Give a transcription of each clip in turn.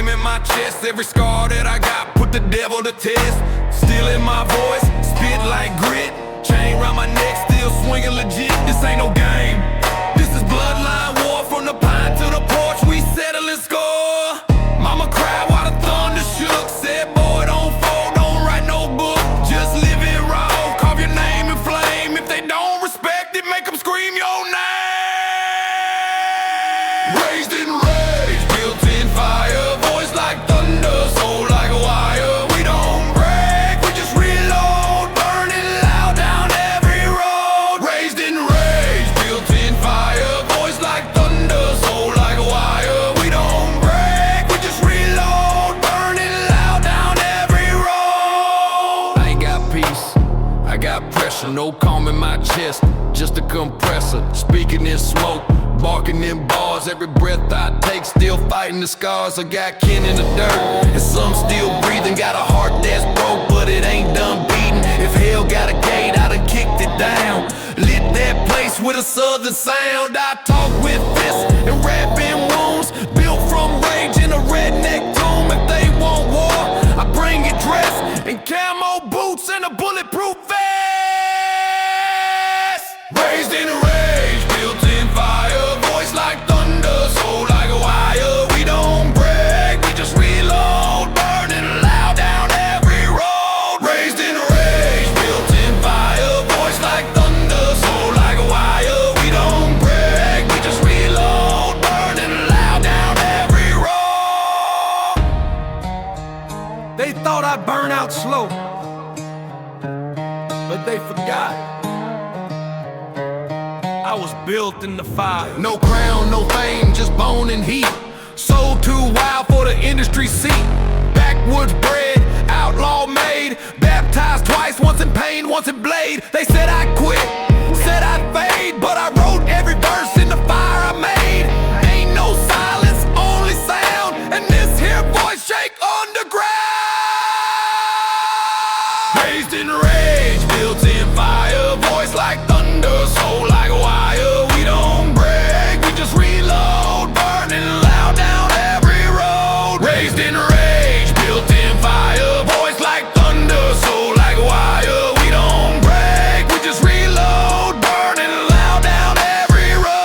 flame in my chest. Every scar that I got put the devil to test. Still in my voice, spit like grit. Chain round my neck, still swinging legit. This ain't no game. This is bloodline war. From the pine to the porch, we settling score. Mama cried while the thunder shook. Said, boy, don't fold, don't write no book. Just live it raw, carve your name in flame. If they don't respect it, make them scream your name. Raised in rage, built in fire. Voice like thunder, soul like a wire. We don't break, we just reload. Burning loud down every road. Raised in rage, built in fire. Voice like thunder, soul like a wire. We don't break, we just reload. Burning loud down every road. I ain't got peace, I got pressure. No calm in my chest, just a compressor. Speaking in smoke, barking in bars. Every breath I take, still fighting the scars. I got kin in the dirt, and some still breathing. Got a heart that's broke, but it ain't done beating. If hell got a gate, I done kicked it down. Lit that place with a southern sound. I talk with fists and rap in wounds. Built from rage in a redneck tomb. If they want war, I bring it dressed in camo boots and a bulletproof vest. Raised in rage, built in fire. Voice like thunder, soul like a wire. We don't break, we just reload. Burning loud down every road. Raised in rage, built in fire. Voice like thunder, soul like a wire. We don't break, we just reload. Burning loud down every road. They thought I'd burn out slow, but they forgot I was built in the fire. No crown, no fame, just bone and heat. Soul too wild for the industry seat. Backwoods bred, outlaw made. Baptized twice, once in pain, once in blade. They said I'd quit, said I'd fade, but I wrote every verse in the fire I made. Ain't no silence, only sound, and this here voice shake underground. Raised in rage, built in fire. Voice like thunder, soul like a wire. We don't break, we just reload. Burning loud down every road. Raised in rage, built in fire. Voice like thunder, soul like a wire. We don't break, we just reload. Burning loud down every road.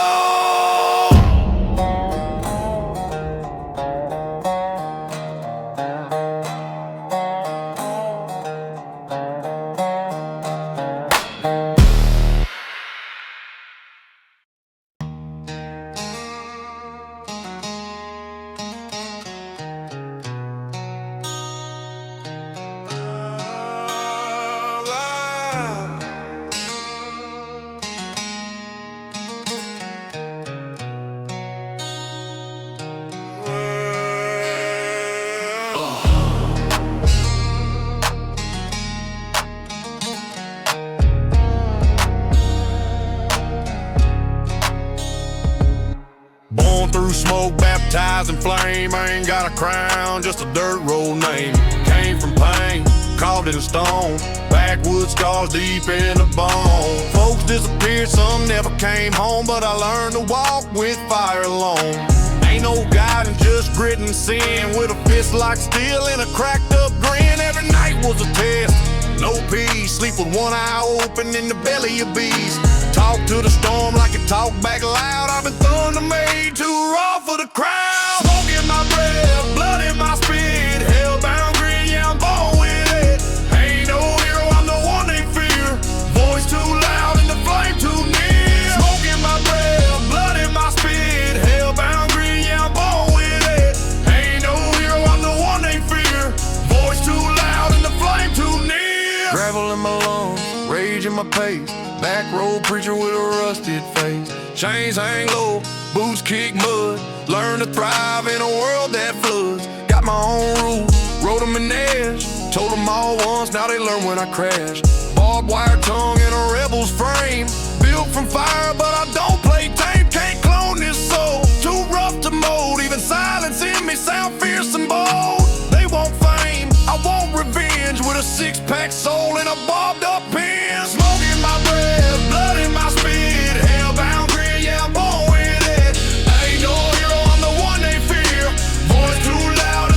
Born through smoke, baptized in flame. I ain't got a crown, just a dirt road name. Came from pain, carved in stone. Backwoods scars deep in the bone. Folks disappeared, some never came home, but I learned to walk with fire alone. Ain't no guidance, just grit and sin. With a fist like steel and a cracked up grin. Every night was a test, no peace. Sleep with one eye open in the belly of beast. Talk to the storm like it talk back loud. I've been thunder made too raw for the crowd. Smoke in my breath, blood in my spit. Hellbound grin, yeah, I'm born with it. Ain't no hero, I'm the one they fear. Voice too loud and the flame too near. Smoke in my breath, blood in my spit. Hellbound grin, yeah, I'm born with it. Ain't no hero, I'm the one they fear. Voice too loud and the flame too near. Gravel in my lungs, rage in my pace. Back road preacher with a rusted face. Chains hang low, boots kick mud. Learn to thrive in a world that floods. Got my own rules, wrote them in edge. Told them all once, now they learn when I crash. Barbed wire tongue in a rebel's frame. Built from fire, but I don't play tame. Can't clone this soul, too rough to mold. Even silence in me sound fierce and bold. They want fame, I want revenge. With a six-pack soul and a barbed up pen. Smoke in my breath, blood in my spit. Hellbound grin, yeah, I'm born with it. Ain't no hero, I'm the one they fear. Voice too loud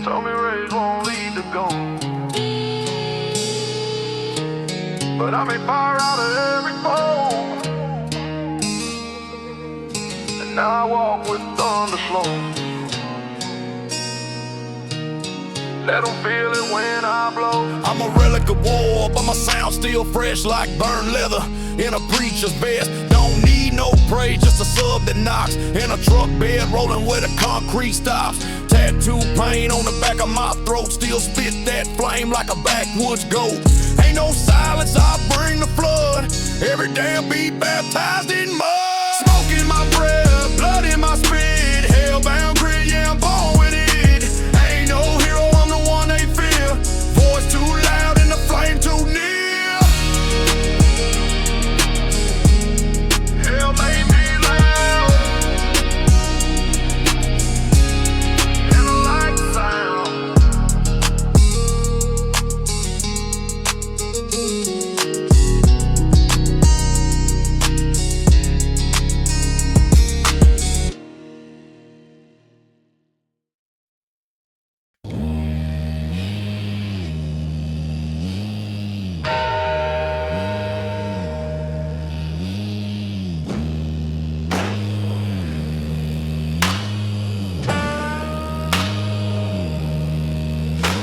told me rage won't lead to gold, but I may fire out of every foe, and now I walk with thunder flow. Let them feel it when I blow. I'm a relic of war, but my sound still fresh like burned leather in a preacher's vest. Don't need no praise, just a sub that knocks in a truck bed, rolling where the concrete stops. Tattoo pain on the back of my throat, still spit that flame like a backwoods goat. Ain't no silence, I bring the flood. Every damn beat baptized in mud. Smoke in my breath, blood in my spit. Hellbound grit, yeah, I'm born with it. Ain't no hero, I'm the one they fear. Voice too loud and the flame too near. Hell made me loud, and I like the sound.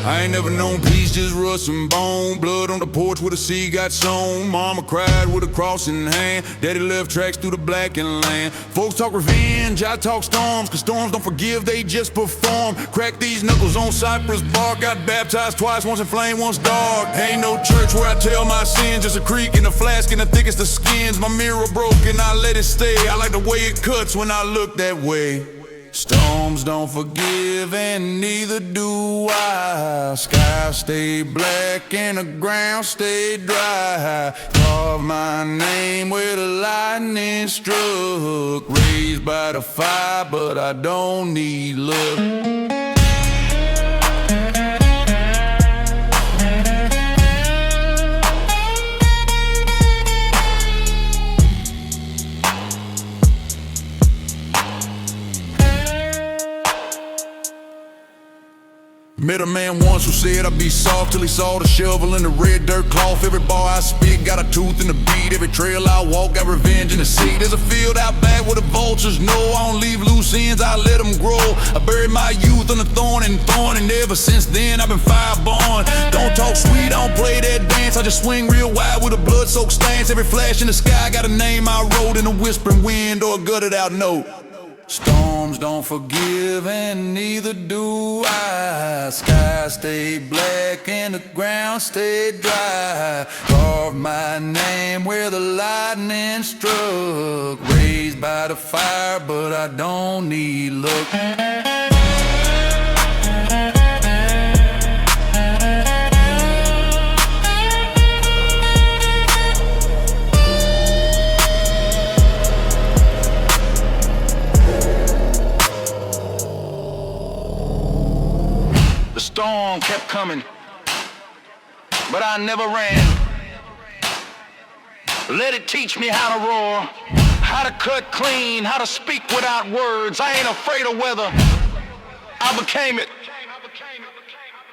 I ain't never known peace, just rust and bone. Blood on the porch where the seed got sown. Mama cried with a cross in hand. Daddy left tracks through the blackened land. Folks talk revenge, I talk storms, cause storms don't forgive, they just perform. Crack these knuckles on cypress bark. Got baptized twice, once in flame, once dark. Ain't no church where I tell my sins, just a creek in a flask and the thickest of skins. My mirror broke and I let it stay. I like the way it cuts when I look that way. Storms don't forgive and neither do I. Sky stay black and the ground stay dry. Carve my name where the lightning struck. Raised by the fire but I don't need luck. Met a man once who said I'd be soft till he saw the shovel in the red dirt cloth. Every bar I spit got a tooth in the beat. Every trail I walk got revenge in the seat. There's a field out back where the vultures know I don't leave loose ends, I let them grow. I buried my youth under thorn, and ever since then I've been fireborn. Don't talk sweet, I don't play that dance. I just swing real wide with a blood-soaked stance. Every flash in the sky got a name I wrote in a whispering wind or a gutted out note. Storms don't forgive and neither do I. Sky stay black and the ground stay dry. Carve my name where the lightning struck. Raised by the fire but I don't need luck. The storm kept coming, but I never ran. Let it teach me how to roar, how to cut clean, how to speak without words. I ain't afraid of weather, I became it.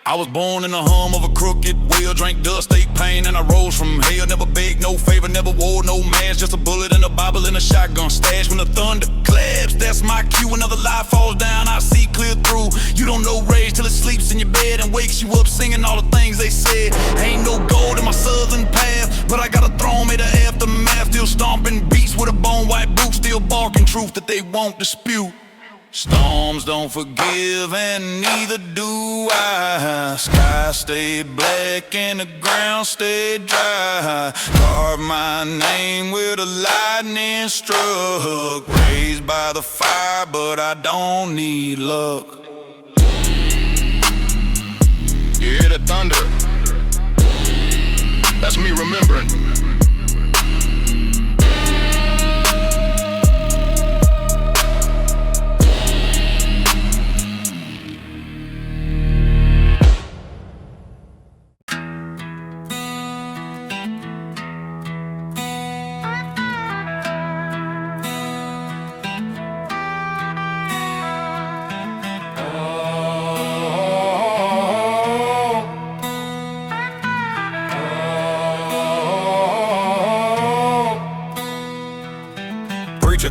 I was born in the hum of a crooked wheel, drank dust, ate pain, and I rose from hell. Never begged, no favor, never wore no mask. Just a bullet and a Bible and a shotgun stash. When the thunder claps, that's my cue. Another lie falls down, I see clear through. You don't know rage till it sleeps in your bed and wakes you up singing all the things they said. Ain't no gold in my southern path, but I got a throne made of aftermath. Still stomping beats with a bone white boot, still barking truth that they won't dispute. Storms don't forgive and neither do I. Sky stay black and the ground stay dry. Carve my name where the lightning struck. Raised by the fire but I don't need luck. You hear the thunder? That's me remembering.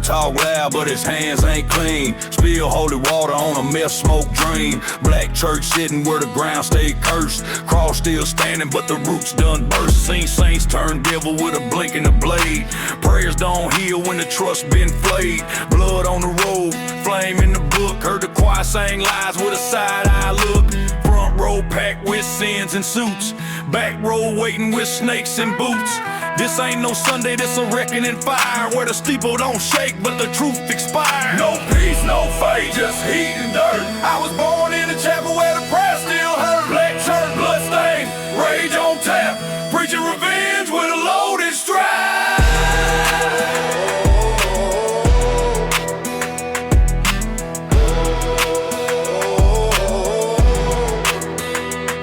talk loud, but his hands ain't clean. Spill holy water on a mess smoke dream. Black church sitting where the ground stayed cursed. Cross still standing, but the roots done burst. Seen saints turn devil with a blink and a blade. Prayers don't heal when the trust been flayed. Blood on the road, flame in the book. Heard the choir sing lies with a side eye look. Front row packed with sins and suits. Back row waiting with snakes and boots. This ain't no Sunday, this a reckoning fire, where the steeple don't shake, but the truth expires. No peace, no faith, just heat and dirt. I was born in a chapel where the prayer still hurt. Black church, bloodstained, rage on tap. Preaching revenge with a loaded strap.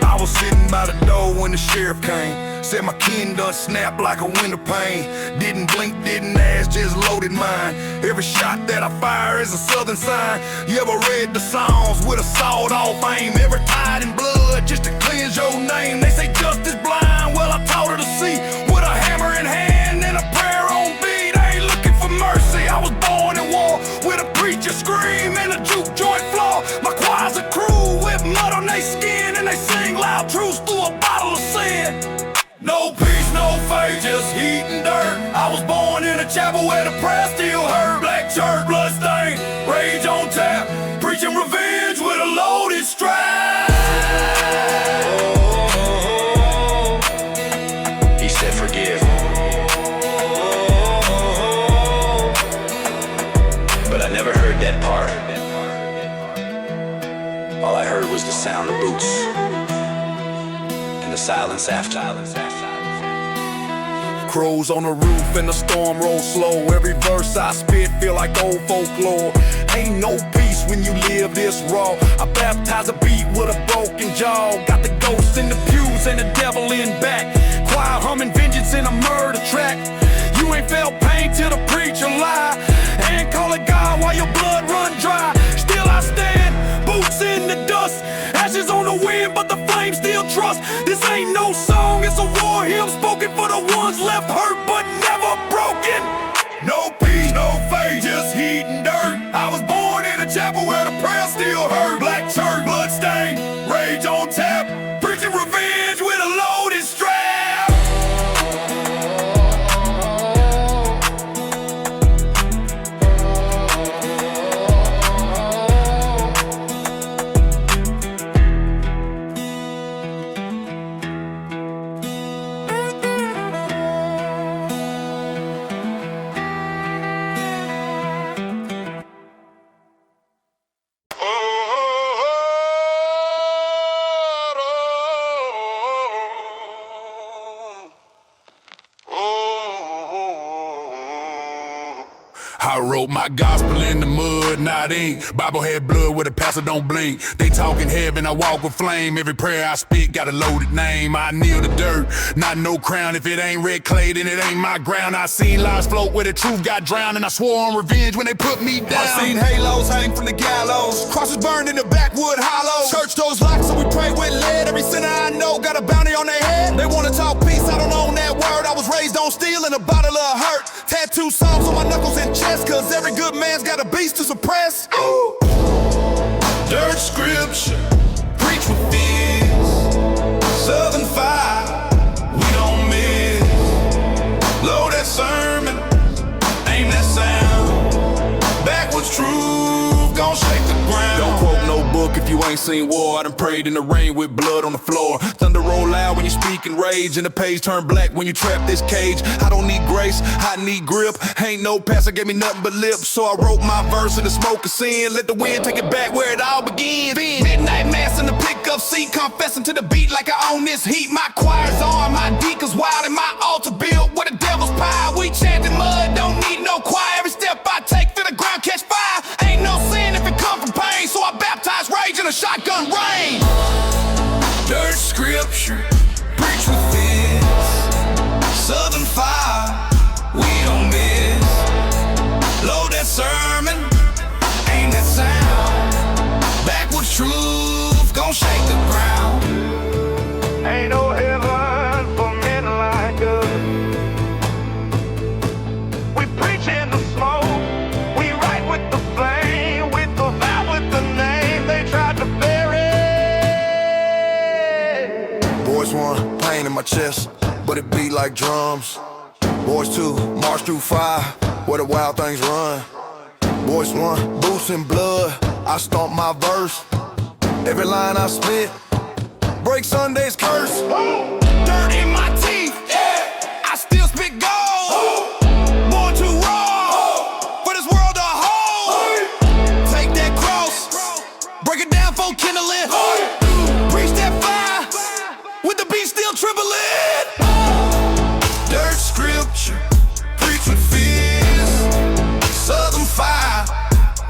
I was sitting by the door when the sheriff came. Said my kin done snapped like a window pane. Didn't blink, didn't ask, just loaded mine. Every shot that I fire is a southern sign. You ever read the Psalms with a sawed-off aim? Every tide in blood just to cleanse your name. They say justice blind, well I taught her to see. With a hammer in hand and a prayer on beat. I ain't looking for mercy, I was born in war. With a preacher scream and a juke joint flaw. My choir's a crew with mud on their skin, and they sing loud truths through a bottle of sin. No peace, no faith, just heat and dirt. I was born in a chapel where the prayer still hurt. Black church, bloodstained, rage on tap. Preaching revenge with a loaded strap. He said forgive. But I never heard that part. All I heard was the sound of boots and the silence after. Crows on the roof and the storm rolls slow. Every verse I spit feel like old folklore. Ain't no peace when you live this raw. I baptize a beat with a broken jaw. Got the ghosts in the pews and the devil in back. Choir humming vengeance in a murder track. You ain't felt pain till the preacher lie. And call it God while your blood run dry. Still I stand, boots in the dust. Ashes on the wind, but the flame still trust. This ain't no song, it's a war hymn spoken for the ones left hurt but never broken. No peace, no faith, just heat and dirt. I was born in a chapel where the prayer still hurt. Black church, bloodstained, rage on tap. Preaching revenge with a loaded strap. I wrote my gospel in the mud, not ink. Bible had blood where the pastor don't blink. They talking heaven, I walk with flame. Every prayer I speak got a loaded name. I kneel the dirt, not no crown. If it ain't red clay, then it ain't my ground. I seen lies float where the truth got drowned, and I swore on revenge when they put me down. I seen halos hang from the gallows, crosses burned in the backwood hollow. Church doors locked, so we pray with lead. Every sinner I know got a bounty on their head. They wanna talk peace, I don't own that word. I was raised on steel and a bottle of hurt. Tattoo psalms on my knuckles and chest, cause every good man's got a beast to suppress. Ooh. Dirt scripture, preach with fears. Southern fire, we don't miss. Load that sermon, aim that sound. Backwards truth, gon' shake the ground. Don't quote no book if you ain't seen war. I done prayed in the rain with blood on the floor. Thunder roll loud when you speak in rage, and the page turn black when you trap this cage. I don't need grace, I need grip. Ain't no pastor gave me nothing but lips, so I wrote my verse in the smoke of sin. Let the wind take it back where it all begins. Midnight mass in the pickup seat, confessing to the beat like I own this heat. My choir's on, my deacons wild, and my altar built with a devil's pie. We chanting mud, don't need no choir. Every step I take for the ground catch fire. Ain't no sin if it come from pain, so I baptize rage in a shotgun rain. Dirt scripture, preach with this. Southern fire, we don't miss. Load that sermon, aim that sound. Backwards truth, gon' shake the ground. Ain't no heaven for men like us. We preach in the smoke, pain in my chest, but it beat like drums. Boys 2, march through fire, where the wild things run. Boys 1, boots and blood, I stomp my verse. Every line I spit, break Sunday's curse. Dirt in my teeth, I still spit gold. Born too raw, for this world to hold. Take that cross, break it down for kindling. Reach that fire, with the beat still trembling. Dirt scripture, preach with fears. Southern fire,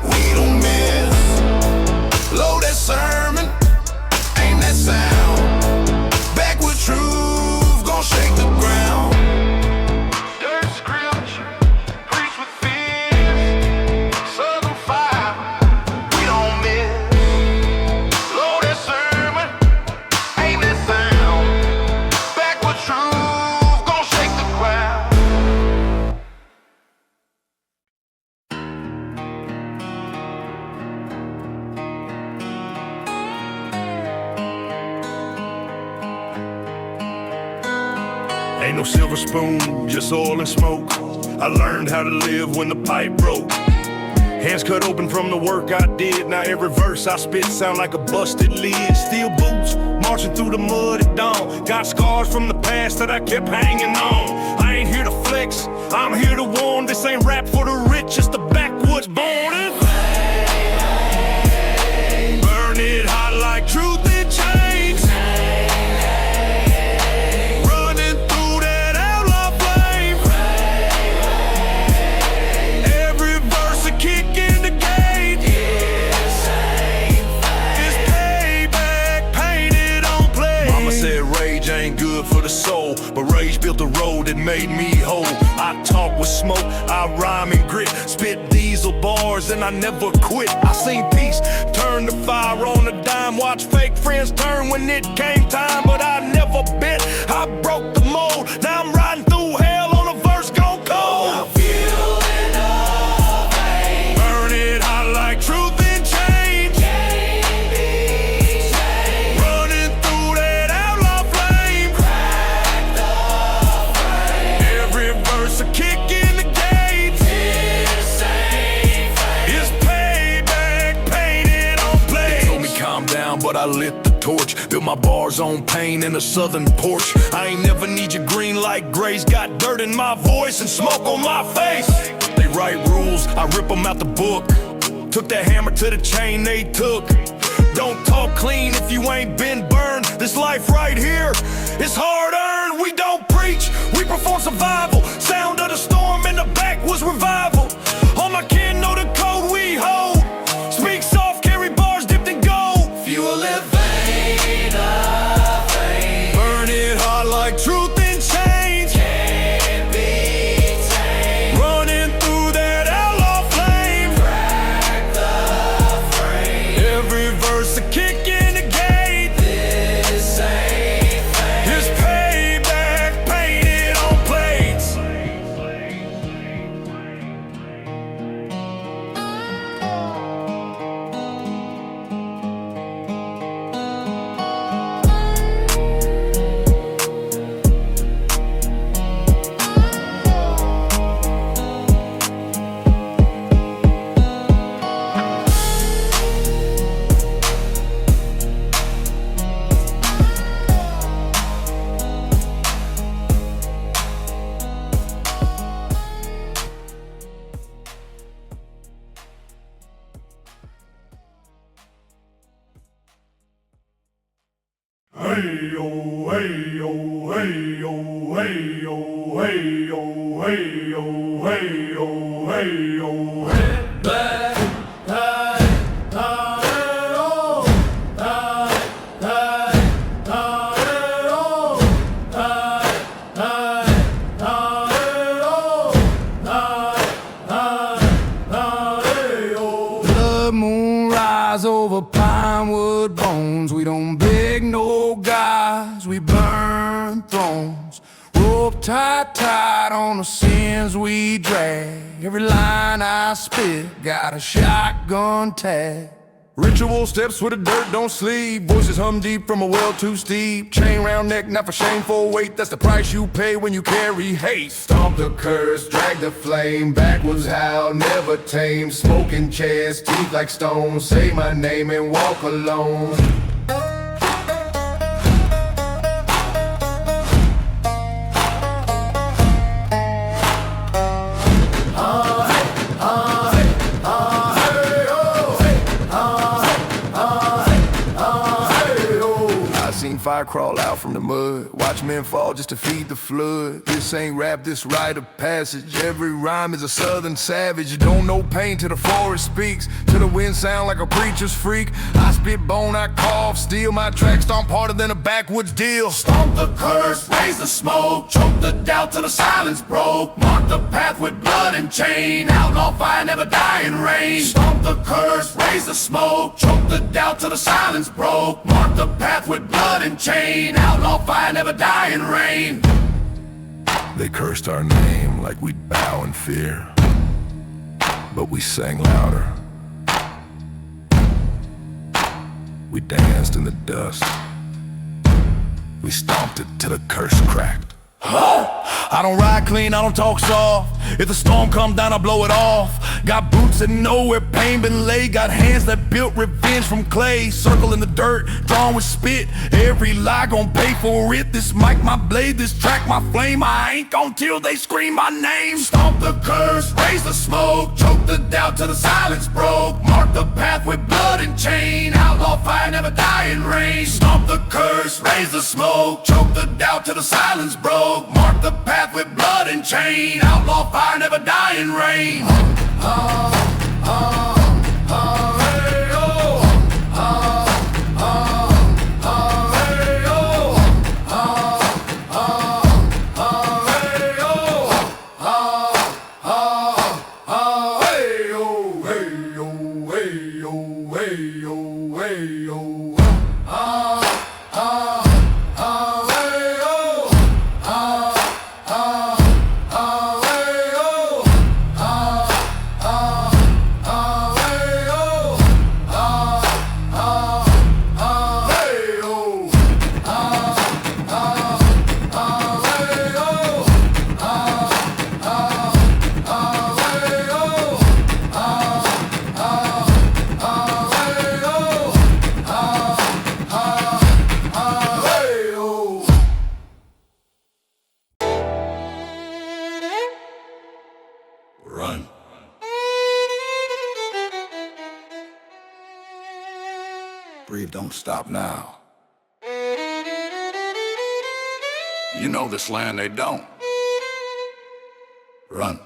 we don't miss. Load that sermon, aim that sound. Backward truth, gon' shake the ground. Dirt scripture, preach with fears. Southern fire, we don't miss. Load that sermon, aim that sound. Backward truth, gon' shake the ground. Ain't no silver spoon, just oil and smoke. I learned how to live when the pipe broke. Hands cut open from the work I did. Now every verse I spit sound like a busted lid. Steel boots, marching through the mud at dawn. Got scars from the past that I kept hanging on. I ain't here to flex, I'm here to warn. This ain't rap for the rich, it's the backwoods born. Burn it hot like truth and change. Running through that outlaw flame. Every verse a kick in the gate. It's payback, painted on plate. Mama said rage ain't good for the soul, but rage built a road that made me whole. I talk with smoke, I rhyme and grit, spit diesel bars and I never quit. I seen peace turn to fire on a dime, watch fake friends turn when it came time, but I never bit. I broke the mold, now I'm riding through hell on a verse gone cold. Burn it hot like truth and change. Running through that outlaw flame. Every verse a kick in the gate. It's payback, painted on plate. They told me calm down, but I lit the torch. Built my bars on pain in a southern porch. I ain't never need your green light grace. Got dirt in my voice and smoke on my face. They write rules, I rip them out the book. Took that hammer to the chain they took. Don't talk clean if you ain't been burned. This life right here is hard earned. We don't preach, we perform survival. Sound of the storm in the backwoods revival. All my kin know the code we hold. Speak soft, carry bars dipped in gold. Fuel it, burn it hot like truth and change. Can't be tamed. Running through that outlaw flame. Crack the frame. Every verse a kick in the gate. This ain't fake. It's payback, painted on plates. Hey yo, hey yo, hey yo, hey yo, hey yo, hey yo, hey yo, hey yo, hey. Blood moon rise over pinewood bones. We don't beg no guys, we burn thrones. Rope tight on the sins we drag. Every line I spit got a shotgun tag. Ritual steps where the dirt don't sleep. Voices hum deep from a well too steep. Chain round neck, not for shameful weight. That's the price you pay when you carry hate. Stomp the curse, drag the flame. Backwards howl, never tame. Smoking chairs, teeth like stone. Say my name and walk alone. Seen fire crawl out from the mud. Watch men fall just to feed the flood. This ain't rap, this rite of passage. Every rhyme is a southern savage. You don't know pain till the forest speaks. Till the wind sound like a preacher's freak. I spit bone, I cough, steal my track. Stomp harder than a backwoods deal. Stomp the curse, raise the smoke. Choke the doubt till the silence broke. Mark the path with blood and chain. Outlaw fire, never die in rain. Stomp the curse, raise the smoke. Choke the doubt till the silence broke. Mark the path with blood and chain. Outlaw fire, never die in rain. They cursed our name like we'd bow in fear, but we sang louder. We danced in the dust. We stomped it till the curse cracked. I don't ride clean, I don't talk soft. If the storm come down, I blow it off. Got boots that know where pain been laid. Got hands that built revenge from clay. Circle in the dirt, drawn with spit. Every lie gon' pay for it. This mic my blade, this track my flame. I ain't gon' till they scream my name. Stomp the curse, raise the smoke. Choke the doubt till the silence broke. Mark the path with blood and chain. Outlaw fire, never die in rain. Stomp the curse, raise the smoke. Choke the doubt till the silence broke. Mark the path with blood and chain. Outlaw fire, never die in rain. Run. Breathe, don't stop now. You know this land, they don't. Run.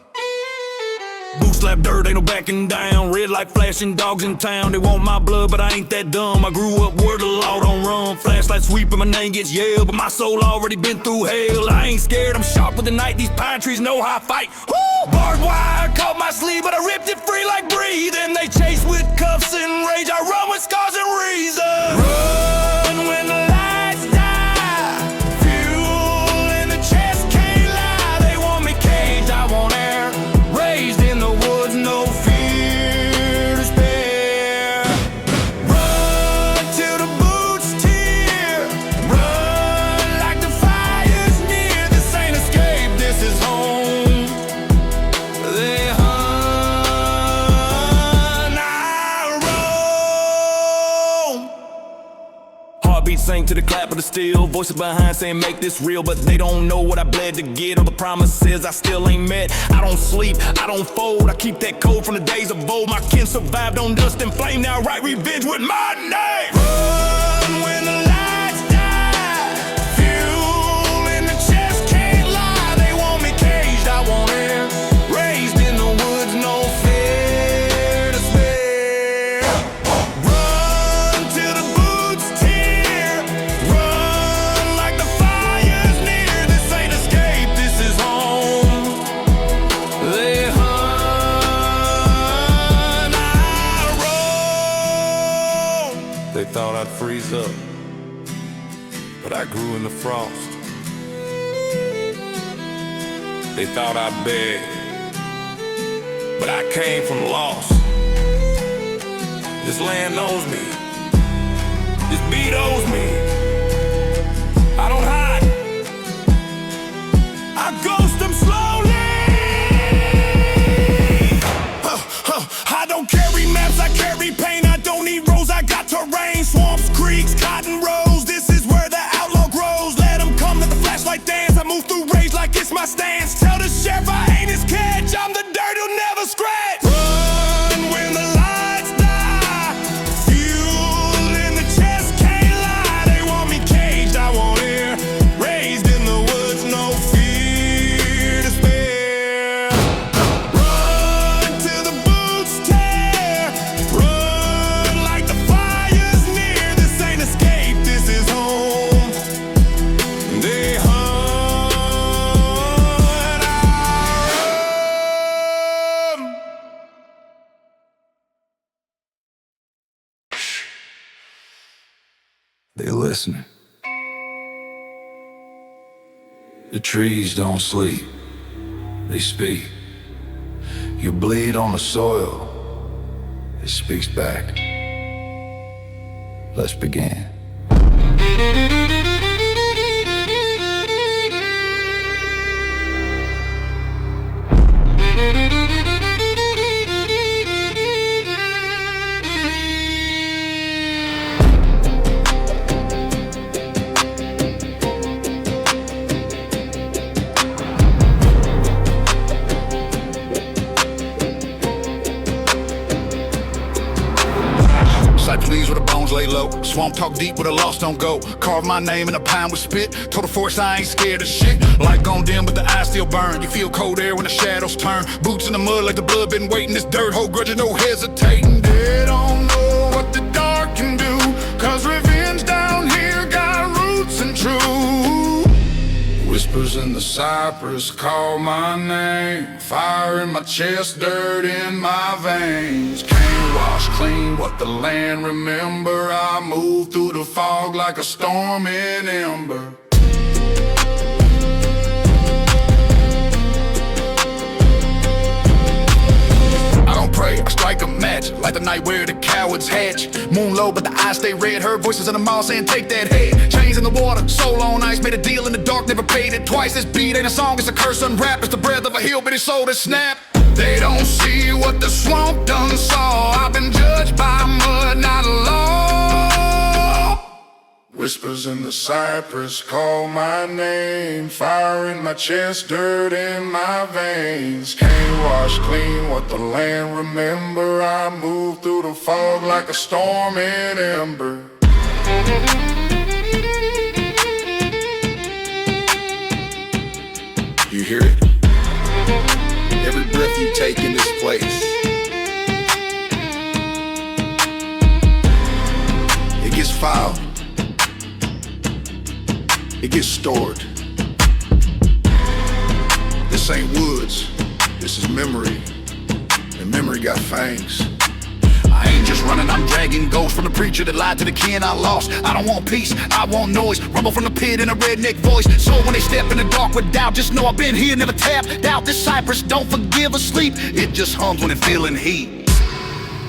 Boot slap dirt, ain't no backing down. Red like flashing dogs in town. They want my blood, but I ain't that dumb. I grew up where the law don't run. Flashlight sweep and my name gets yelled, but my soul already been through hell. I ain't scared, I'm sharp with the night. These pine trees know how I fight. Woo! Barbed wire caught my sleeve, but I ripped it free like breathing. They chase with cuffs and rage. I run with scars and reason. Run when the lights die. Fuel in the chest can't lie. They want me caged, I want air. Raised in the woods, no fear to spare. Run till the boots tear. Run like the fire's near. This ain't escape, this is home. They hunt, I roam. Heartbeat sink to the clap of the steel. Voices behind saying make this real, but they don't know what I bled to get. All the promises I still ain't met. I don't sleep, I don't fold. I keep that code from the days of old. My kin survived on dust and flame. Now I write revenge with my name. Run when the lights die. Fuel in the chest can't lie. They want me caged, I want air. Raised in the woods, no fear to spare. Run till the boots tear. Run like the fire's near. This ain't escape, this is home. They hunt, I roam. They thought I'd freeze up, but I grew in the frost. They thought I'd beg, but I came from lost. This land knows me. This beat owes me. I don't hide. I ghost them slowly. I don't carry maps, I carry pain. I don't need roads, I got terrain. Swamps, creeks, cotton rows. This is where the outlaw grows. Let them come, let the flashlight dance. I move through rage like it's my stance. Tell the sheriff I ain't his catch. I'm the dirt who'll never scratch. Run when the lights die. Fuel in the chest, can't lie. They want me caged, I want air. Raised in the woods, no fear to spare. Run till the boots tear. Run like the fire's near. This ain't escape, this is home. They hunt, I run. They're listening. The trees don't sleep, they speak. You bleed on the soil, it speaks back. Let's begin. Sight please where the bones lay low. Swamp talk deep where the lost don't go. Carve my name in a pine with spit. Told the force I ain't scared of shit. Light gone dim but the eyes still burn. You feel cold air when the shadows turn. Boots in the mud like the blood been waiting. This dirt hole grudging, no hesitating. They don't know what the dark can do. Cause revenge down here got roots and true. Whispers in the cypress call my name. Fire in my chest, dirt in my veins. Can't wash clean what the land remember. I move through the fog like a storm in ember. I don't pray, I strike a match like the night where the cowards hatch. Moon low but the eyes stay red. Heard voices in the mall saying take that head. Chains in the water, soul on ice. Made a deal in the dark, never paid it twice. This beat ain't a song, it's a curse unwrapped. It's the breath of a hillbilly soul that snap. They don't see what the swamp done saw. I've been judged by mud, not law. Whispers in the cypress call my name. Fire in my chest, dirt in my veins. Can't wash clean what the land remember. I move through the fog like a storm in ember. You hear it? Every breath you take in this place, it gets filed, it gets stored. This ain't woods, this is memory, and memory got fangs. I ain't just running, I'm dragging ghosts from the preacher that lied to the kin I lost. I don't want peace, I want noise. Rumble from the pit in a redneck voice. So when they step in the dark with doubt, just know I've been here, never tapped out. This cypress don't forgive or sleep. It just hums when it feeling heat.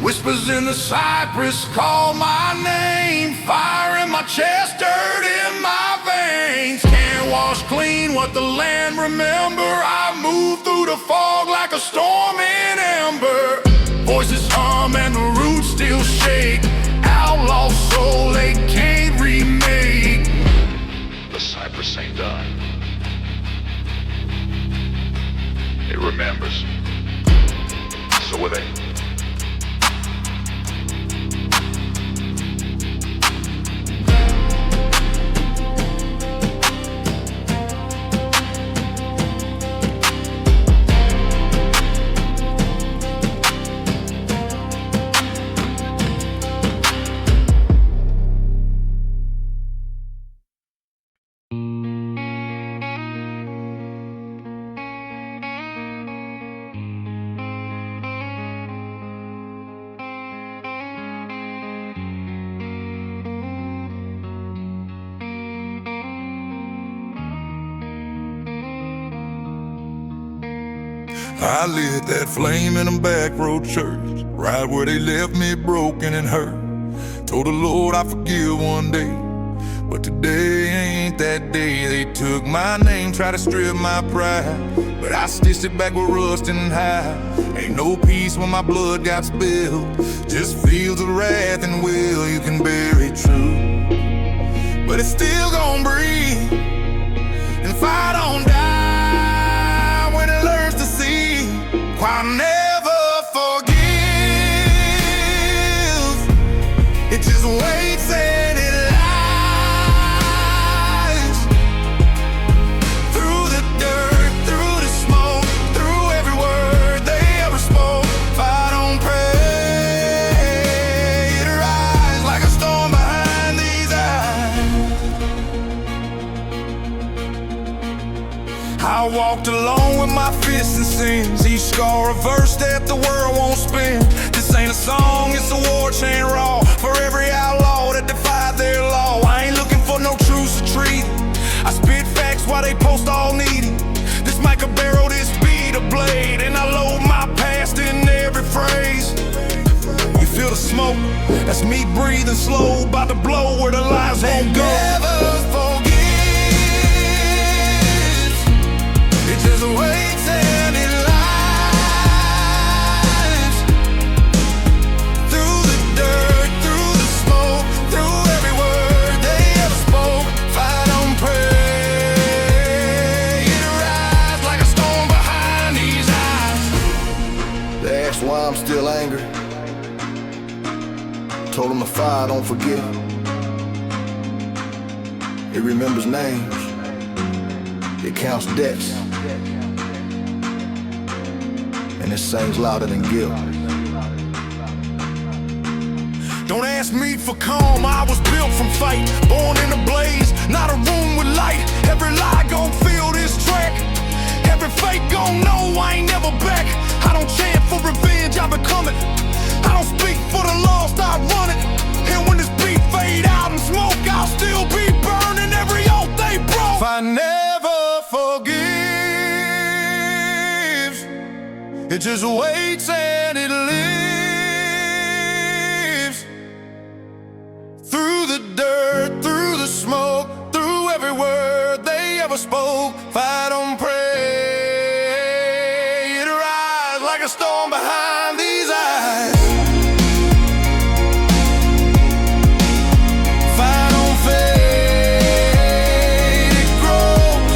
Whispers in the cypress call my name. Fire in my chest, dirt in my veins. Can't wash clean what the land remember. I move through the fog like a storm in ember. Voices hum and the roots still shake. Outlaw soul they can't remake. The cypress ain't done. It remembers. So are they. I lit that flame in a back road church, right where they left me broken and hurt. Told the Lord I forgive one day, but today ain't that day. They took my name, tried to strip my pride, but I stitched it back with rust and hide. Ain't no peace when my blood got spilled, just fields of wrath and will. You can bury truth, but it's still gon' breathe. And if I don't die when it learns to see, why never forgive? It just waits and it lies through the dirt, through the smoke, through every word they ever spoke. If I don't pray, it rise like a storm behind these eyes. I walked alone with my fists and sins, each scar a verse that the world won't spin. This ain't a song, it's a war chain raw for every outlaw that defied their law. I ain't looking for no truce or treat, I spit facts while they post all needy. This mic a barrel, this beat a blade, and I load my past in every phrase. You feel the smoke? That's me breathing slow, about to blow where the lies won't go. Never forgive. It just waits and it lies through the dirt, through the smoke, through every word they ever spoke. If I don't pray, it rise like a storm behind these eyes. They asked why I'm still angry. Told them the fire don't forget. It remembers names. It counts debts. And it sings louder than guilt. Don't ask me for calm, I was built from fight. Born in a blaze, not a room with light. Every lie gon' feel this track. Every fake gon' know I ain't never back. I don't chant for revenge, I become it. I don't speak for the lost, I run it. And when this beat fade out in smoke, I'll still be burning every oath they broke. If I never forgive, it just waits and it lives through the dirt, through the smoke, through every word they ever spoke. If I don't pray, it rise like a storm behind these eyes. If I don't fade, it grows.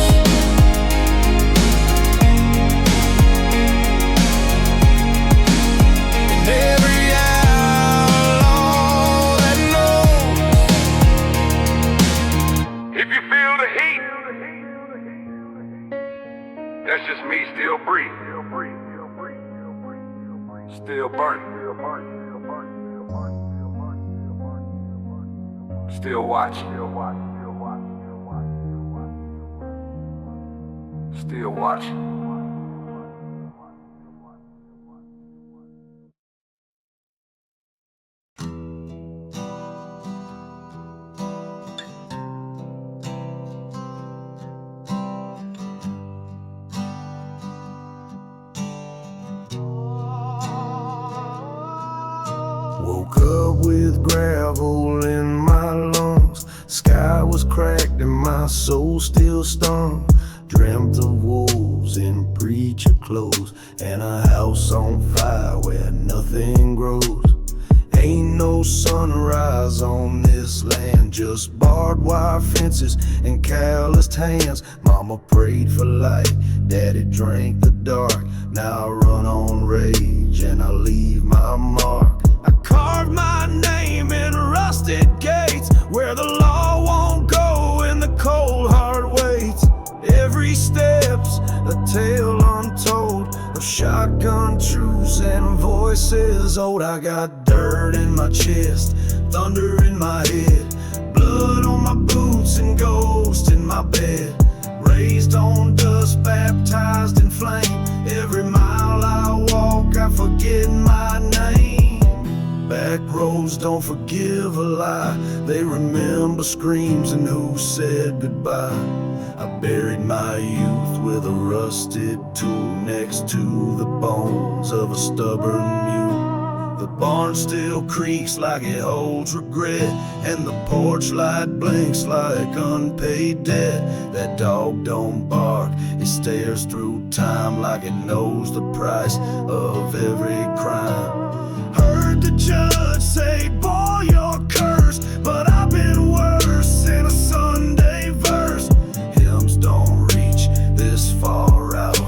And every outlaw that knows. If you feel the heat, that's just me still breathing, still burning, still watching, still watching. Woke up with gravel in my lungs. Sky was cracked and my soul still stung. Dreamt of wolves in preacher clothes and a house on fire where nothing grows. Ain't no sunrise on this land, just barbed wire fences and calloused hands. Mama prayed for light, daddy drank the dark. Now I run on rage and I leave my mark. I carved my name in rusted gates where the law won't go and the cold heart waits. Every step's a tale untold of shotgun truths and voices old. I got dirt in my chest, thunder in my head, blood on my boots and ghosts in my bed. Raised on dust, baptized in flame. Every mile I walk I forget my name. Back roads don't forgive a lie. They remember screams and who said goodbye. I buried my youth with a rusted tool next to the bones of a stubborn mule. The barn still creaks like it holds regret, and the porch light blinks like unpaid debt. That dog don't bark, it stares through time like it knows the price of every crime. Heard the judge say, boy, you're cursed, but I've been worse in a Sunday verse. Hymns don't reach this far out,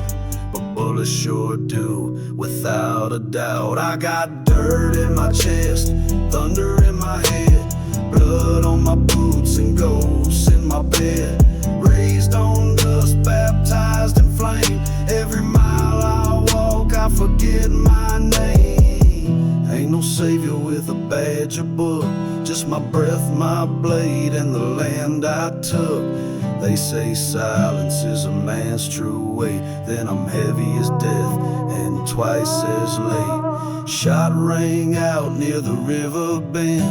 but bullets sure do, without a doubt. I got dirt in my chest, thunder in my head, blood on my boots and ghosts in my bed. Raised on dust, baptized in flame. Every mile I walk, I forget my name. Ain't no savior with a badge or book, just my breath, my blade, and the land I took. They say silence is a man's true weight, then I'm heavy as death and twice as late. Shot rang out near the river bend.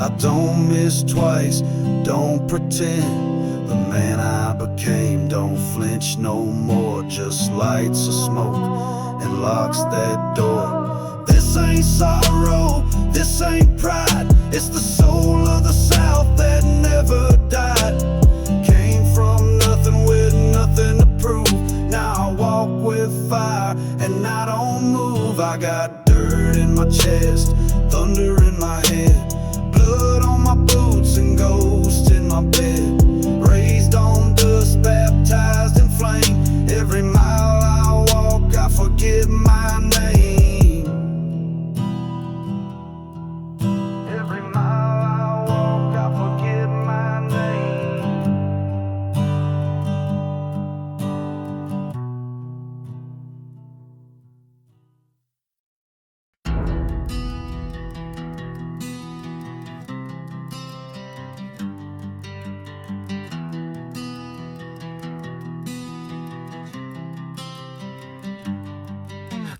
I don't miss twice, don't pretend. The man I became don't flinch no more, just lights a smoke and locks that door. This ain't sorrow, this ain't pride, it's the soul of the South that never died. Came from nothing with nothing to prove. Now I walk with fire and I don't move. I got dirt in my chest, thunder in my head, blood on my boots and ghosts in my bed. Raised on dust, baptized in flame. Every mile I walk, I forget my name. Every mile I walk, I forget my name.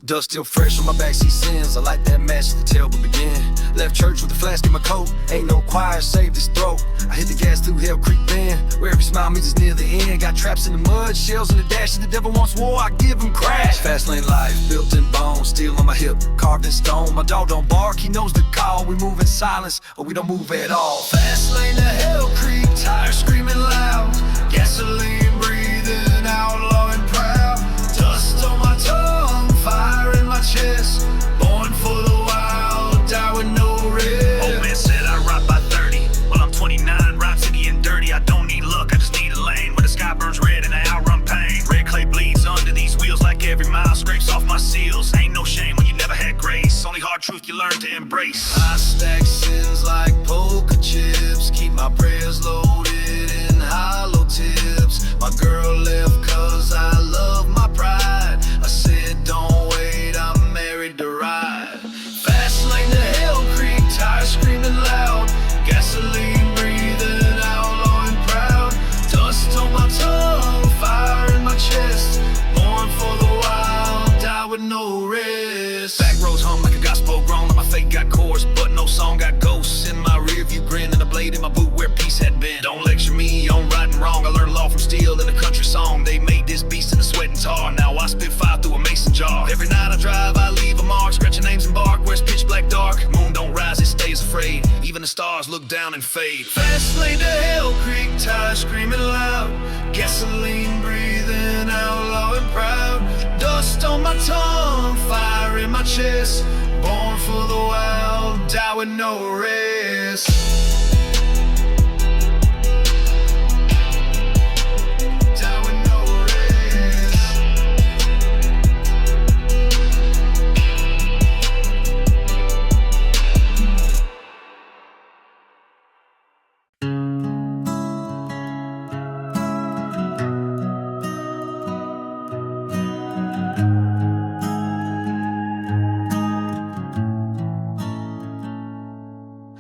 Dust still fresh on my backseat sins. I light that match to tell but begin. Left church with a flask in my coat. Ain't no choir, save this throat. I hit the gas through Hell Creek Bend, where every smile meets is near the end. Got traps in the mud, shells in the dash. If the devil wants war, I give him crash. Fast lane life, built in bone, steel on my hip, carved in stone. My dog don't bark, he knows the call. We move in silence, or we don't move at all. Fast lane to Hell Creek, tires screaming loud. Gasoline breathing, outlaw and proud. Dust on my tongue, fire in my chest. Born for the wild, die with no rest. Old man said I ride by 30. Well, I'm 29, ride city and dirty. I don't need luck, I just need a lane where the sky burns red and I outrun pain. Red clay bleeds under these wheels like every mile scrapes off my seals. Ain't no shame when you never had grace, only hard truth you learn to embrace. I stack sins like poker chips, keep my prayers loaded in hollow tips. My girl left cause I love my pride. I said don't wait, I'm married to ride. Fast lane to Hell Creek, tires screaming loud. Gasoline breathing, outlaw and proud. Dust on my tongue, fire in my chest. Born for the wild, die with no rest. Back roads hum like a gospel grown. On my fate got chords, but no song got ghosts. In my rear view grin and a blade in my boot where peace had been. Don't lecture me on right and wrong. I learned law from steel in a country song. They made this beast in a sweat and tar. Now I spit fire through a mason jar. Every night I drive, I leave a mark. Scratching names and bark where it's pitch black dark. Moon don't rise, it stays afraid. Even the stars look down and fade. Fast lane to Hell Creek, tires screaming loud. Gasoline breathing, outlaw and proud. Dust on my tongue, fire in my chest. Born for the wild, die with no rest.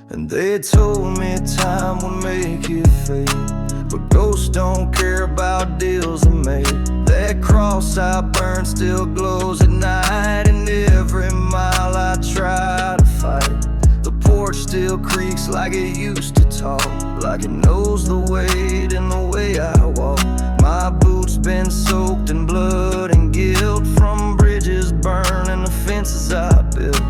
And they told me time would make it fade, but ghosts don't care about deals they made. That cross I burn still glows at night, and every mile I try to fight, the porch still still creaks like it used to talk, like it knows the weight and the way I walk. My boots been soaked in blood and guilt from bridges burned and the fences I built.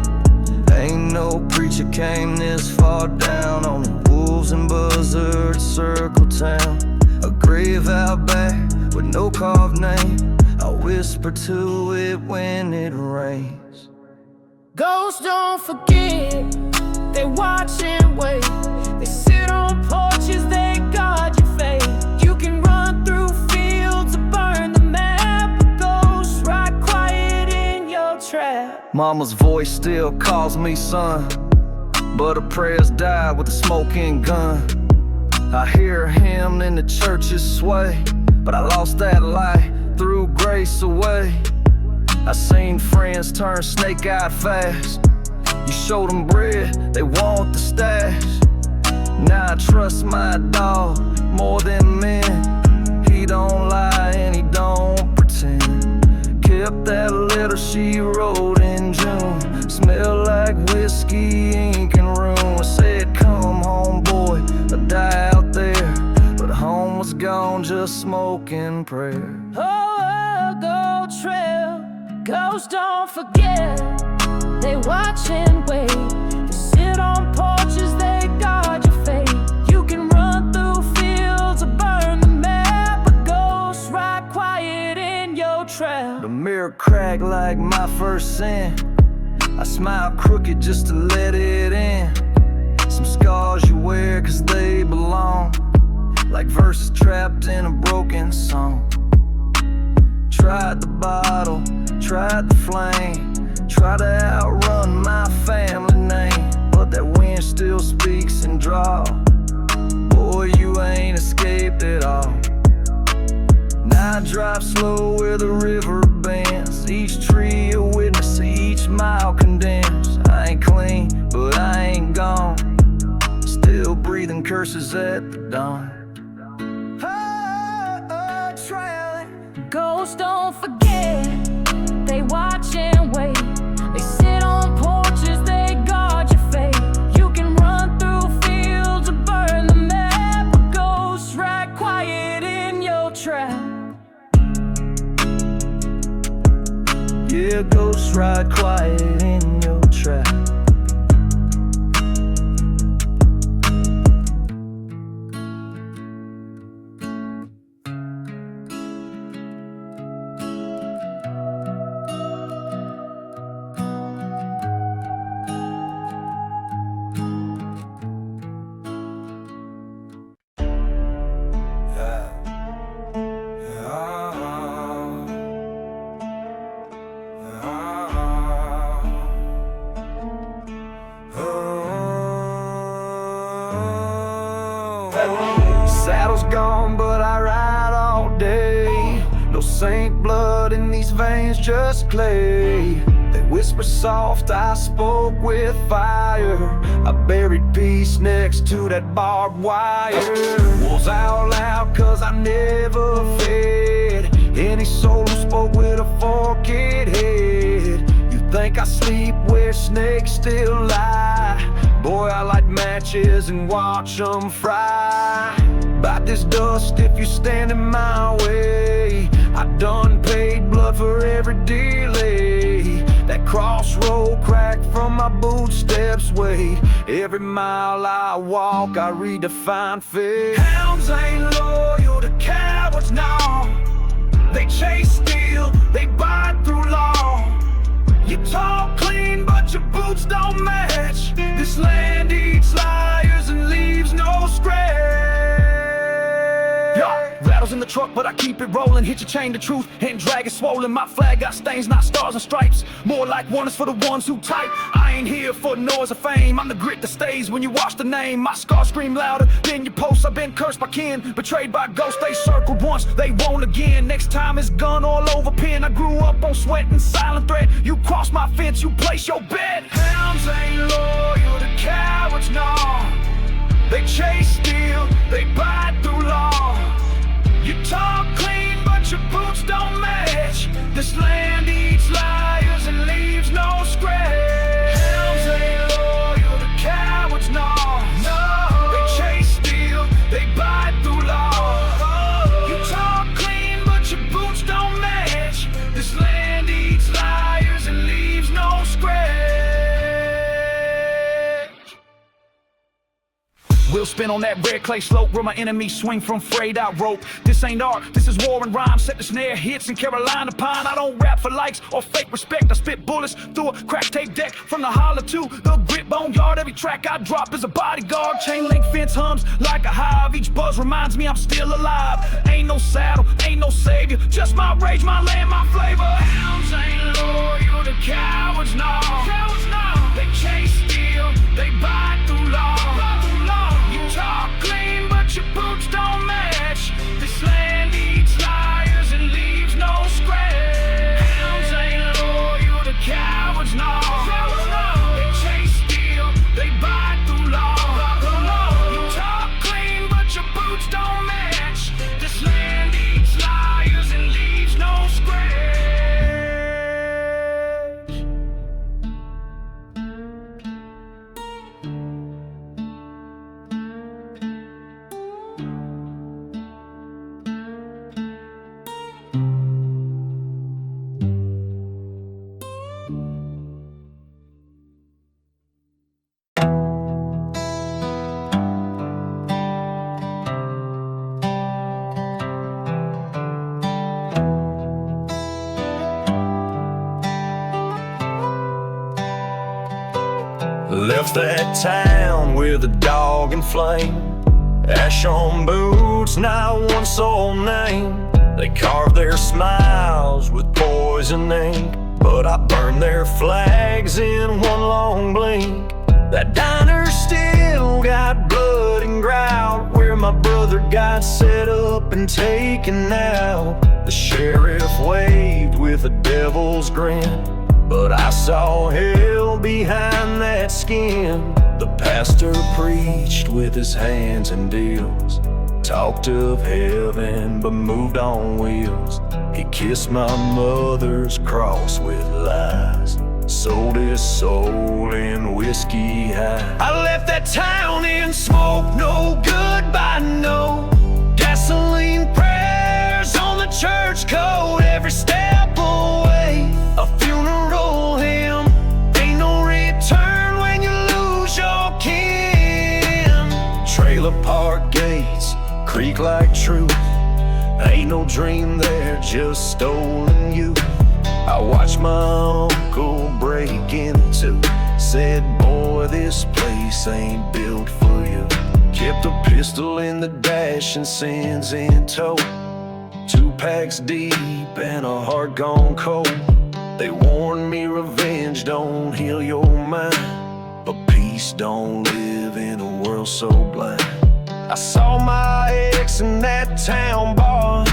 Ain't no preacher came this far down on the wolves and buzzards circle town. A grave out back with no carved name, I whisper to it when it rains. Ghosts don't forget, they watch and wait. They sit on porches, they guard your fate. You can run through fields or burn the map, but ghosts ride quiet in your trap. Mama's voice still calls me son, but her prayers died with a smoking gun. I hear him in the church's sway, but I lost that light, threw grace away. I seen friends turn snake-eyed fast. You show them bread, they want the stash. Now I trust my dog more than men. He don't lie and he don't pretend. Kept that letter she wrote in June. Smell like whiskey, ink and room. I said, come home, boy, or die out there. But home was gone, just smoke and prayer. Oh, go trail. Ghosts don't forget, they watch and wait. They sit on porches, they guard your fate. You can run through fields or burn the map, but ghosts ride quiet in your trap. The mirror cracked like my first sin. I smile crooked just to let it in. Some scars you wear cause they belong, like verses trapped in a broken song. Tried the bottle, tried the flame, tried to outrun my family name, but that wind still speaks and draws. Boy, you ain't escaped at all. Now I drive slow where the river bends. Each tree a witness, each mile condemns. I ain't clean, but I ain't gone. Still breathing curses at the dawn. Ghosts don't forget, they watch and wait. They sit on porches, they guard your fate. You can run through fields or burn the map, but ghosts ride quiet in your trap. Yeah, ghosts ride quiet in your trap. Saddle's gone, but I ride all day. No saint blood in these veins, just clay. They whisper soft, I spoke with fire. I buried peace next to that barbed wire. Wolves out loud cause I never fed any soul who spoke with a forked head. You think I sleep where snakes still lie? Boy, I light matches and watch them fry. Bite this dust if you stand in my way. I done paid blood for every delay. That crossroad crack from my bootsteps weight. Every mile I walk, I redefine fate. Hounds ain't loyal to cowards, no. They chase, steal, they bite through law. You talk clean, but your boots don't match. This land eats liars and leaves no scratch. Rattles in the truck, but I keep it rolling. Hit your chain to truth and drag it swollen. My flag got stains, not stars and stripes. More like one is for the ones who type. I ain't here for noise or fame. I'm the grit that stays when you watch the name. My scars scream louder than your posts. I've been cursed by kin, betrayed by ghosts. They circled once, they won't again. Next time it's gun all over pen. I grew up on sweat and silent threat. You cross my fence, you place your bet. Hounds ain't loyal to cowards, no. They chase, steal, they bite through law. You talk clean, but your boots don't match. This land eats liars and leaves no scratch. Hounds ain't loyal to cowards, no. spin on that red clay slope where my enemies swing from frayed out rope. This ain't art, this is war and rhyme. Set the snare hits in Carolina Pine. I don't rap for likes or fake respect. I spit bullets through a crack tape deck. From the holler to the grit bone yard, every track I drop is a bodyguard. Chain link fence hums like a hive. Each buzz reminds me I'm still alive. Ain't no saddle, ain't no savior, just my rage, my land, my flavor. Hounds ain't loyal to cowards, no. They chase steel, they bite through law. You talk clean, but your boots don't match. This land eats liars and leaves no scratch. Hounds ain't loyal to cowards, no. They chase steel, they bite through law. You talk clean, but your boots don't match. This land eats liars and leaves no scratch. Left that town with a dog and flame. Ash on boots, not one soul name. They carve their smiles with poison ink, but I burned their flags in one long blink. That diner still got blood and grout, where my brother got set up and taken out. The sheriff waved with a devil's grin, but I saw hell behind that skin. The pastor preached with his hands and deals, talked of heaven but moved on wheels. He kissed my mother's cross with lies, sold his soul in whiskey high. I left that town in smoke, no goodbye, no gasoline prayers on the church code. Every step away, a funeral hymn. Ain't no return when you lose your kin. Trailer park gates creak like truth. Ain't no dream there, just stolen youth. I watched my uncle break into, said, boy, this place ain't built for you. Kept a pistol in the dash and sins in tow. 2 packs deep and a heart gone cold. They warned me revenge don't heal your mind, but peace don't live in a world so blind. I saw my ex in that town bar,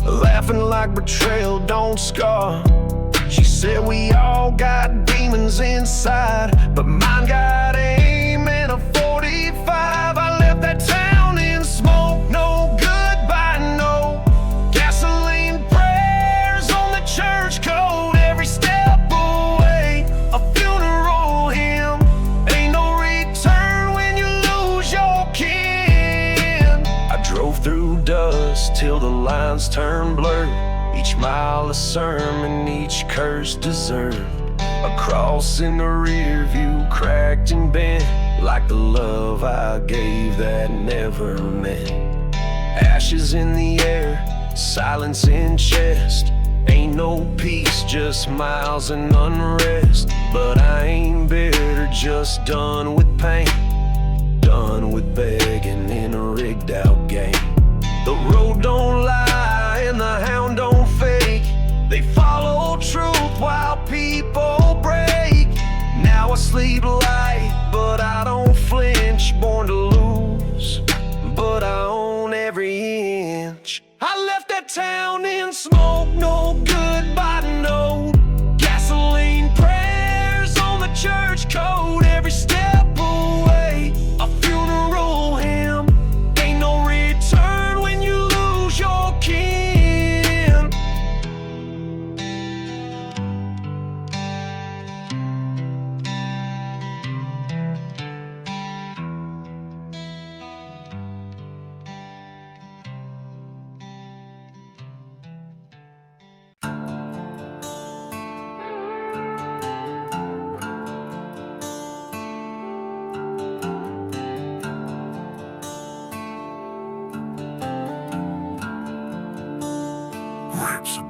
laughing like betrayal don't scar. She said we all got demons inside, but mine got aim and a 45. I left that town in smoke, no goodbye, no gasoline prayers on the church code. Every step away, a funeral hymn. Ain't no return when you lose your kin. I drove through dust till the lines turned blurred. Each mile a sermon, each curse deserved. A cross in the rear view, cracked and bent, like the love I gave that never meant. Ashes in the air, silence in chest. Ain't no peace, just miles and unrest. But I ain't bitter, just done with pain, done with begging in a rigged out game. The road don't lie and the hound don't fake. They follow truth while people break. Now I sleep light, but I don't flinch. Born to lose, but I own every inch. I left that town in smoke, no goodbye, no gasoline prayers on the church code. Every step away, a funeral hymn.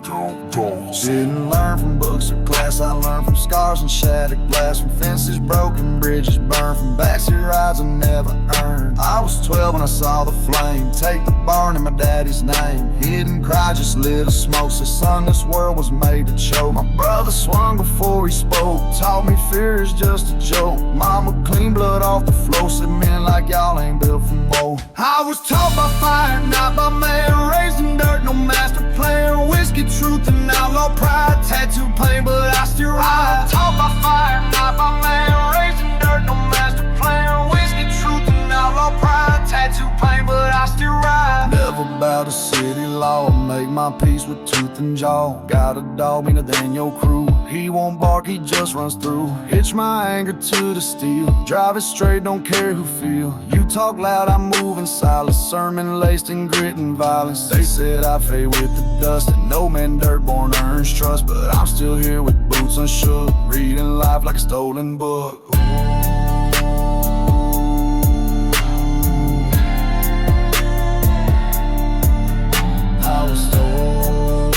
Didn't learn from books or class, I learned from scars and shattered glass, from fences broken, bridges burned, from backseat rides I never earned. I was 12 when I saw the flame take the barn in my daddy's name. He didn't cry, just lit a smoke, said son, this world was made to choke. My brother swung before he spoke, taught me fear is just a joke. Mama clean blood off the floor, said men like y'all ain't built for more. I was taught by fire, not by man, raised in dirt, no master plan. Whiskey, truth, and outlaw pride, tattoo pain, but I still ride. Taught by fire, not by man, raised in dirt, no master plan. Whiskey, truth, and outlaw pride, tattoo pain, but I still ride. Never bow to city law, make my peace with tooth and jaw. Got a dog meaner than your crew, he won't bark, he just runs through. Hitch my anger to the steel, drive it straight, don't care who feel. You talk loud, I move in silence, sermon laced in grit and violence. They said I fade with the dust, and no man dirt born earns trust. But I'm still here with boots unshook, reading life like a stolen book. I was told,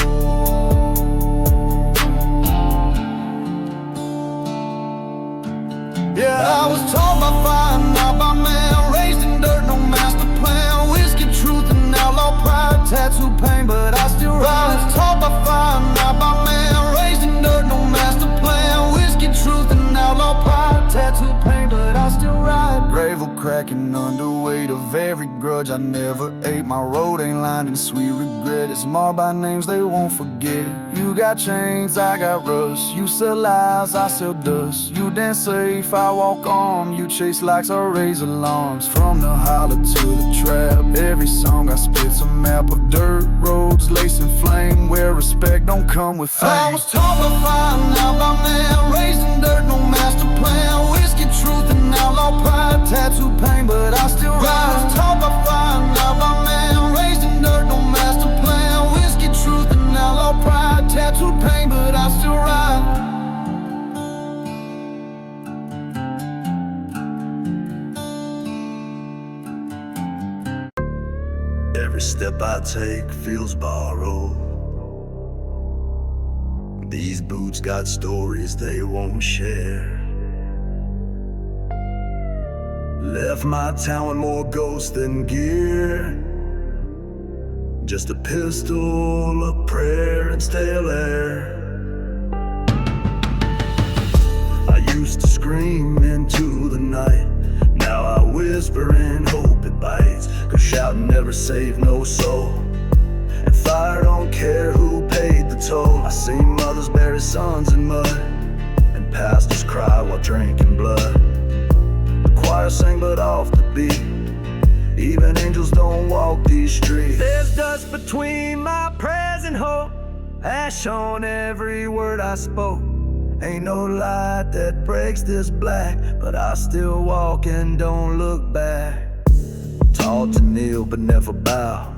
yeah, I was taught by fire, not by man, raised in dirt, no master plan. Whiskey, truth, and outlaw pride, tattoo pain, but I still ride. I was taught by fire, not by man, raised in dirt, no master plan. Whiskey, truth, and outlaw pride, tattoo pain, but I still ride. Gravel cracking under weight of every grudge I never ate. My road ain't lined in sweet regret, it's marred by names they won't forget. You got chains, I got rust. You sell lies, I sell dust. You dance safe, I walk on. You chase likes, I raise alarms. From the holler to the trap, every song I spit's a map of dirt roads laced in flame, where respect don't come with fame. I was taught by fire, not by man, raised in dirt, no master plan. Whiskey, truth, and outlaw pride, tattoo pain, but I still ride. I was taught by fire, not by man, raised in dirt, no master plan. Whiskey, truth, and outlaw pride, tattoo pain, but I still ride. Every step I take feels borrowed. These boots got stories they won't share. Left my town with more ghosts than gear. Just a pistol, a prayer, and stale air. I used to scream into the night, now I whisper and hope it bites. Cause shouting never saved no soul, and fire don't care who paid the toll. I seen mothers bury sons in mud, and pastors cry while drinking blood. The choir sang but off the beat, even angels don't walk these streets. There's dust between my prayers and hope, ash on every word I spoke. Ain't no light that breaks this black, but I still walk and don't look back. Taught to kneel but never bow,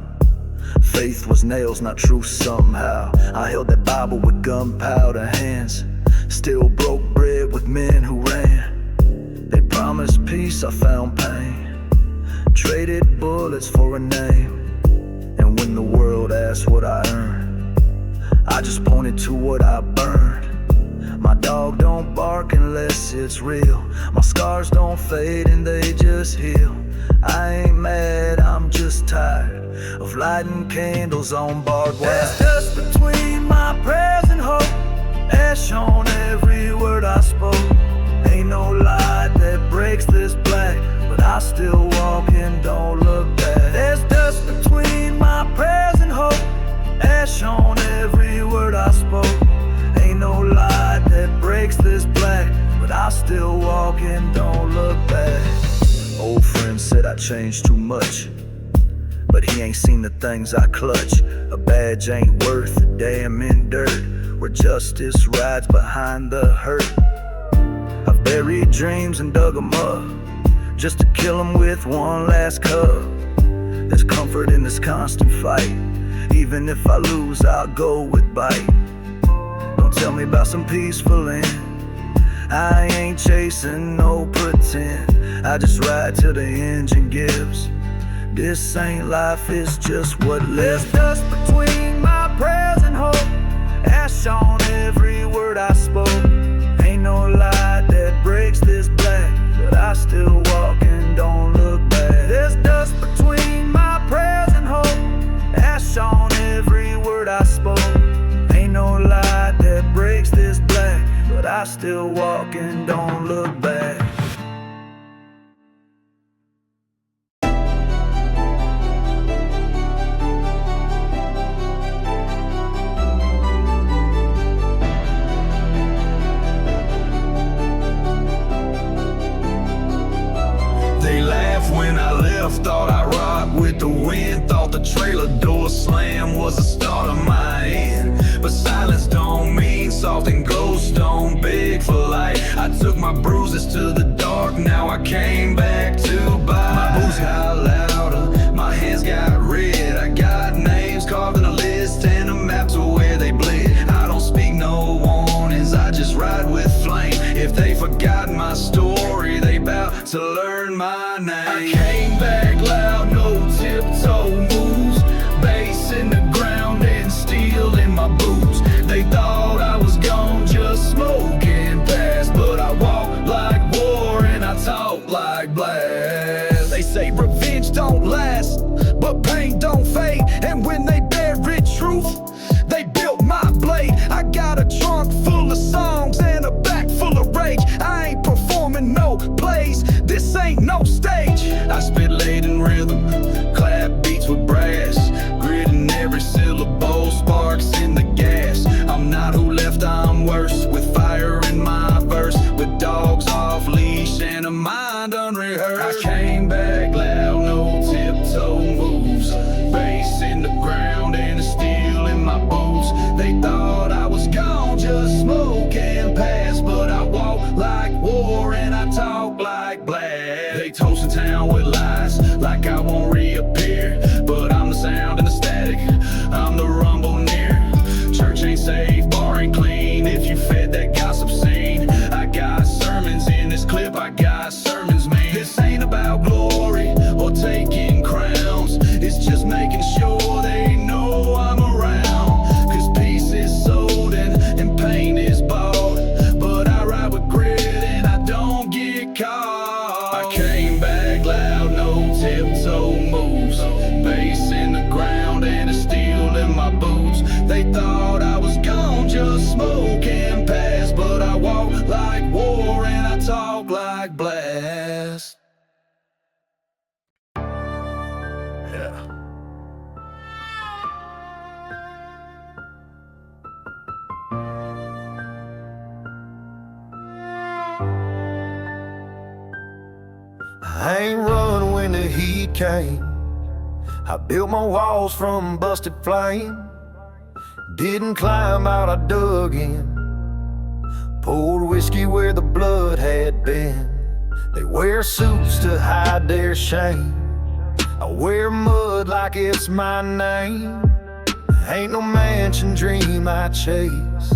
faith was nails, not truth somehow. I held that Bible with gunpowder hands, still broke bread with men who ran. They promised peace, I found pain, traded bullets for a name. And when the world asked what I earned, I just pointed to what I burned. My dog don't bark unless it's real, my scars don't fade and they just heal. I ain't mad, I'm just tired of lighting candles on barbed wire. There's dust between my prayers and hope, ash on every word I spoke. Ain't no light that breaks this black, but I still walk and don't look back. There's dust between my prayers and hope, ash on every word I spoke. Ain't no light that breaks this black, but I still walk and don't look back. Old friends said I changed too much, but he ain't seen the things I clutch. A badge ain't worth a damn in dirt, where justice rides behind the hurt. I've buried dreams and dug them up, just to kill them with one last cup. There's comfort in this constant fight, even if I lose, I'll go with bite. Don't tell me about some peaceful end, I ain't chasing no pretend. I just ride till the engine gives. This ain't life, it's just what lives. There's dust between my prayers and hope, Ash on every word I spoke. Ain't no light that breaks this black, but I still walk and don't look back. There's dust between my prayers and hope. Ash on every word I spoke. Ain't no light that breaks this black, but I still walk and don't look back. They laughed when I left, thought I rocked with the wind. Thought the trailer door slam was the start of my end. But silence don't mean soft and ghosts don't beg for light. I took my bruises to the dark, now I came back to buy. My boots got louder, my hands got red. I got names carved in a list and a map to where they bled. I don't speak no warnings, I just ride with flame. If they forgot my story, they bout to learn my name. I came back loud, no tiptoe moves. Bass in the ground and steel in my boots. They thought I was gone, just smoking past, but I walk like war and I talk like blast. They say revenge don't last, but pain don't fade. And when they buried truth, they built my blade. I got a trunk full of songs and a back full of rage. I ain't performing no plays, this ain't no stage. I spit laden rhythm, clap beats with brass, gritting every syllable, sparks in the gas. I'm not who left, I'm worse, with fire in my verse, with dogs off leash and a mind unrehearsed. I came back loud, no tiptoe moves. Bass in the ground and a steel in my boots. They thought I was gone, just smoke and pass, but I walk like war and I talk like blast. They toast the town with lies, like I won't reappear, but I'm the sound and the static, I'm the rumble near. Church ain't safe, bar ain't clean, if you fed that gossip scene. I got sermons in this clip, I got sermons, man. This ain't about glory or taking crowns, it's just making sure they know I'm around. Cause peace is sold and pain is bought, but I ride with grit and I don't get caught. I came back loud, no tiptoe moves. Bass in the ground and a steel in my boots. They thought I was gone, just smoke and pass, but I walk like war and I talk like blast. Yeah. I ain't run when the heat came. I built my walls from busted flame. Didn't climb out, I dug in. Poured whiskey where the blood had been. They wear suits to hide their shame. I wear mud like it's my name. Ain't no mansion dream I chase.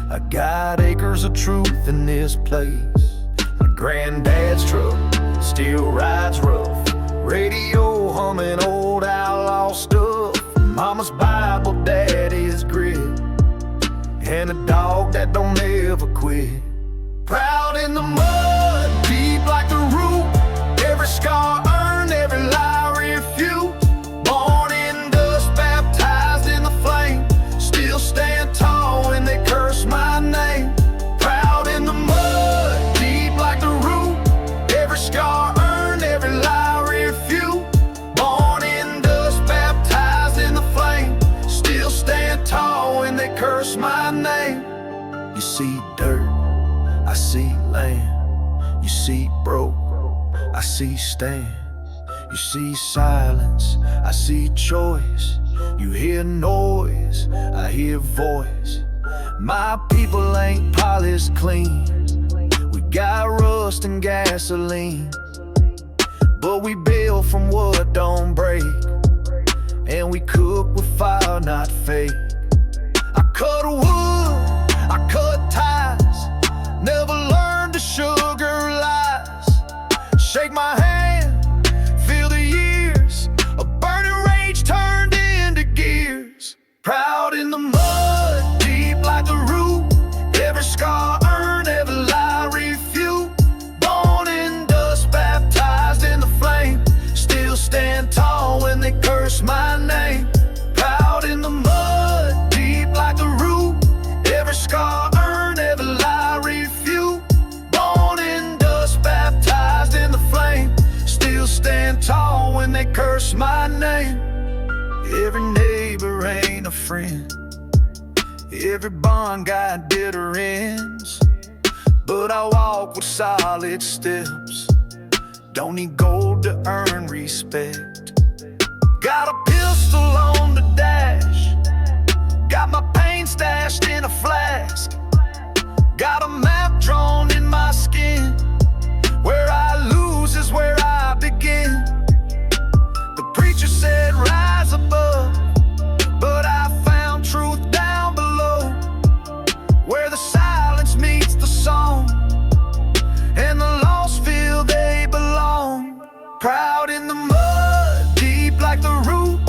I got acres of truth in this place. My granddad's truck still rides rough. Radio humming old outlaw stuff. Mama's Bible, daddy's grit, and a dog that don't ever quit. Proud in the mud, deep like the root. Every scar earned, every lie refute. Born in dust, baptized in the flame. Still stand tall when they curse my name. Proud in the mud, deep like the root. Every scar earned, every lie refute. Born in dust, baptized in the flame. Still stand tall when they curse my name. You see dirt, I see land. You see broke, I see stand. You see silence, I see choice. You hear noise, I hear voice. My people ain't polished clean. We got rust and gasoline, but we build from what don't break, and we cook with fire, not fake. I cut wood, I cut ties. Never learned to sugar lies. Shake my hand, feel the years. A burning rage turned into gears. Proud in the mud, deep name. Every neighbor ain't a friend. Every bond got bitter ends. But I walk with solid steps. Don't need gold to earn respect. Got a pistol on the dash. Got my pain stashed in a flask. Got a map drawn in my skin. Where I lose is where I begin. The preacher said rise above, but I found truth down below, where the silence meets the song, and the lost feel they belong. Proud in the mud, deep like the root.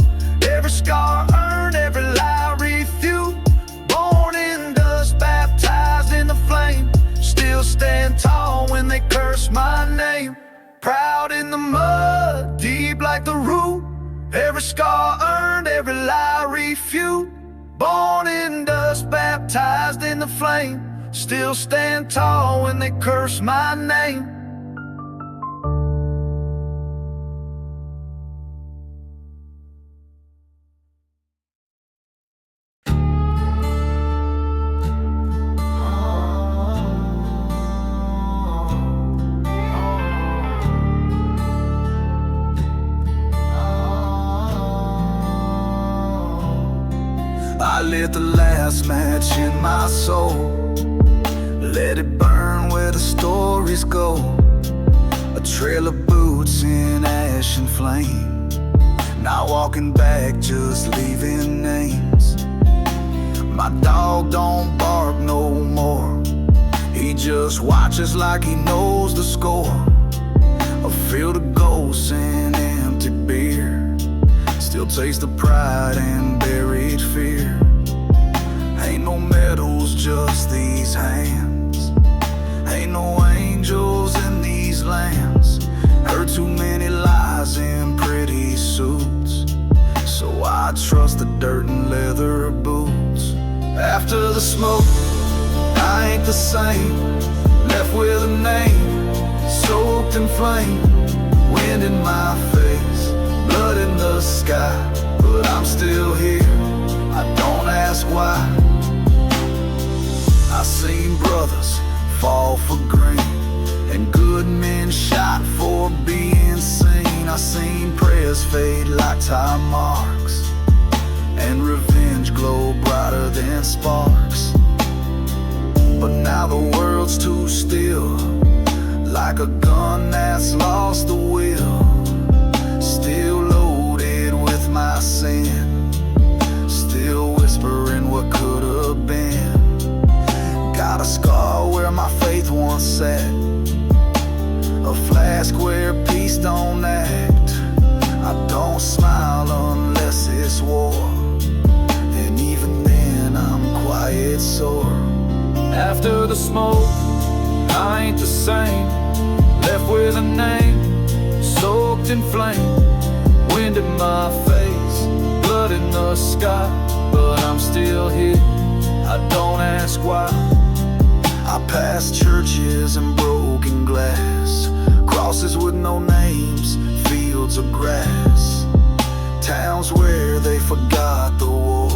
Every scar earned, every lie refute. Born in dust, baptized in the flame. Still stand tall when they curse my name. Proud in the mud, deep like the root. Every scar earned, every lie refute. Born in dust, baptized in the flame. Still stand tall when they curse my name. I lit the last match in my soul. Let it burn where the stories go. A trail of boots in ash and flame. Not walking back, just leaving names. My dog don't bark no more. He just watches like he knows the score. A field of ghosts and empty beer. Still taste the pride and buried fear. Ain't no medals, just these hands. Ain't no angels in these lands. Heard too many lies in pretty suits, so I trust the dirt and leather boots. After the smoke, I ain't the same. Left with a name, soaked in flame. Wind in my face, blood in the sky, but I'm still here. I don't ask why. I seen brothers fall for green, and good men shot for being seen. I seen prayers fade like time marks, and revenge glow brighter than sparks. But now the world's too still, like a gun that's lost the will. Still loaded with my sin, still whispering what could have been. Got a scar where my faith once sat, a flask where peace don't act. I don't smile unless it's war, and even then I'm quiet sore. After the smoke, I ain't the same. Left with a name, soaked in flame. Wind in my face, blood in the sky, but I'm still here. I don't ask why. I passed churches and broken glass, crosses with no names, fields of grass. Towns where they forgot the war,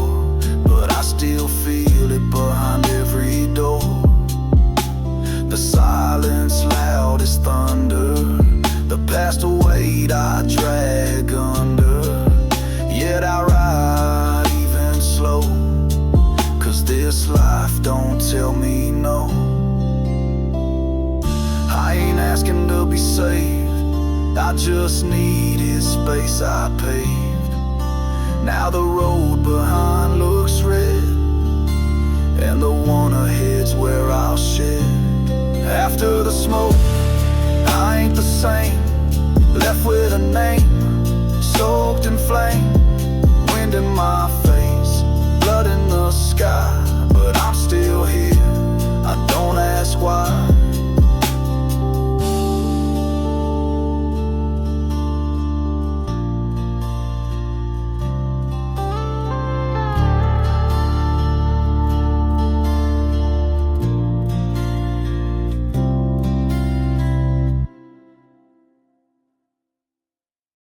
but I still feel it behind every door. The silence loud as thunder, the past weight I drag under. Yet I ride even slow, 'cause this life don't tell me no. I ain't asking to be saved, I just need his space I paved. Now the road behind looks red, and the one ahead's where I'll shed. After the smoke, I ain't the same. Left with a name, soaked in flame.